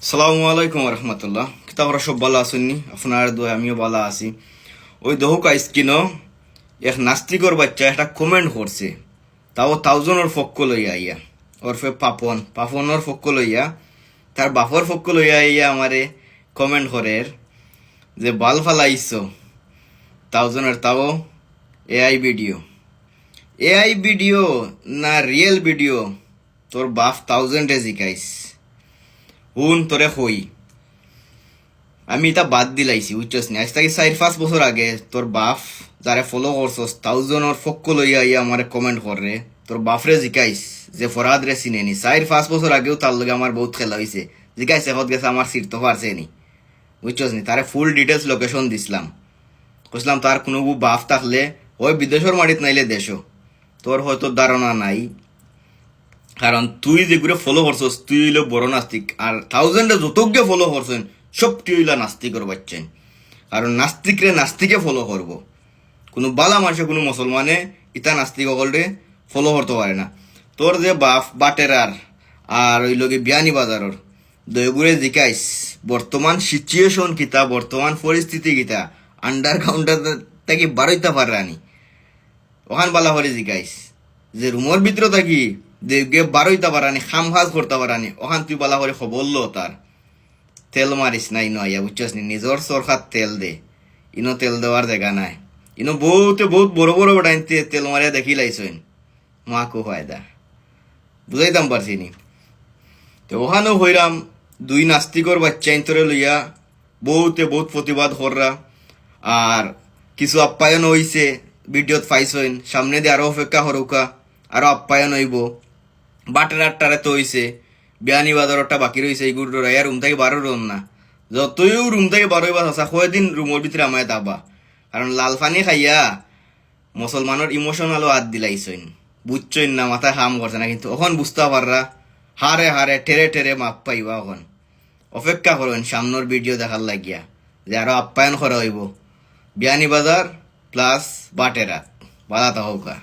সালামু আলাইকুম রহমতুল্লাহ। কিতাবরা সব ভালো আসেননি? আপনার দোয়া আমিও ভালো আছি। ওই দহুকা স্কিনও এক নাস্তিকর বাচ্চা একটা কমেন্ট করছে, তাও থাউজেন্ডর পক্ষ লইয়া আইয়া, ওরফে পাপনের পক্ষ লইয়া, তার বাপর পক্ষ লইয়া আইয়া আমারে কমেন্ট করে যে বাল ফালাইছ থাউজেন্ডের, তাও এআই ভিডিও না রিয়েল ভিডিও? তোর বাপ থাউজেন্ডে জিকাইস হুন তোরে হই। আমি এটা বাদ দিলাইছি, বুঝছস নি? আজ থেকে 4-5 বছর আগে তোর বাপ যারে ফলো করছস থাউজেন্ডর ফক্ক লইয়া ইয়া আমারে কমেন্ট করে, তোর বাপরে জিকাইস যে ফরাদ রে চিনে নি। 4-5 বছর আগেও তার লগে আমার বহুত খেলা হয়েছে। জিকাইস এখন গেছে আমার সিট তো পারছে নি, বুঝছস নি? তারে ফুল ডিটেলস লোকেশন দিছিলাম, বুঝলাম তার কোনো বাপ থাকলে ওই বিদেশের মাটিত নাইলে দেশও। তোর হয়তো ধারণা নাই, কারণ তুই যেগুলো ফলো করছস তুই হইলো বড় নাস্তিক, আর থাউজেন্ডে যতজ্ঞ ফলো করছেন সব তুই হইলা নাস্তিকর বাচ্চেন। কারণ নাস্তিকরে নাস্তিকে ফলো করব, কোনো বালা মানুষে কোনো মুসলমানে ইতা নাস্তিক সকলরে ফলো করতে পারে না। তোর যে বাপ বাটেরার আর ওই লগে বিয়ানি বাজারর দয়গুড়ে জিকাইস বর্তমান সিচুয়েশন কিতা, বর্তমান পরিস্থিতি কিতা, আন্ডার কাউন্টার থেকে বারোইতা পারানি ওখান বালা হলে জিকাইস যে রুমের ভিতরে থাকি যে বারোইতা পারানি, খাম খাজ করতে পারানি, ওখান তুই বালা করে খবর লো। তার তেল মারিস নাই নয়া, বুঝছস নি? নিজর সরকার তেল দে, ইনো তেল দেওয়ার জায়গা নাই। ইনো বহুত বড় বড় বেটাইতে তেল মারিয়া দেখি লাইছেন, মাকো ফায়দা বুঝাইতাম পারছি নি। তো ওখানেও হইরাম দুই নাস্তিকর বাচ্চা ইন্তরে লইয়া বহুত প্রতিবাদ কররা, আর কিছু আপ্যায়ন হইছে, ভিডিওত পাইছেন। সামনে দিয়ে আরো অপেক্ষা হরৌকা, আরো আপ্যায়ন হইব। বাটের আটটারে তো হইছে, বিয়ানি বাজারটা বাকি রয়েছে। এই গুড় এর রুম থেকে বারো রুম না, যতই রুম থেকে বারোই বাস আসা কয়দিন রুমের ভিতরে আমায় তাবা। কারণ লাল পানি খাইয়া মুসলমানের ইমোশনালও হাত দিলাইছেন, বুঝছইন না? মাথায় হাম করছে না, কিন্তু এখন বুঝতে পাররা। হারে হারে ঠেরে ঠেরে মাপ পাইবা। এখন অপেক্ষা করেন সামনের ভিডিও দেখার লাগিয়া, যে আরো আপ্যায়ন করা হইব। বিয়ানি বাজার প্লাস বাটেরা বালা তাহকা।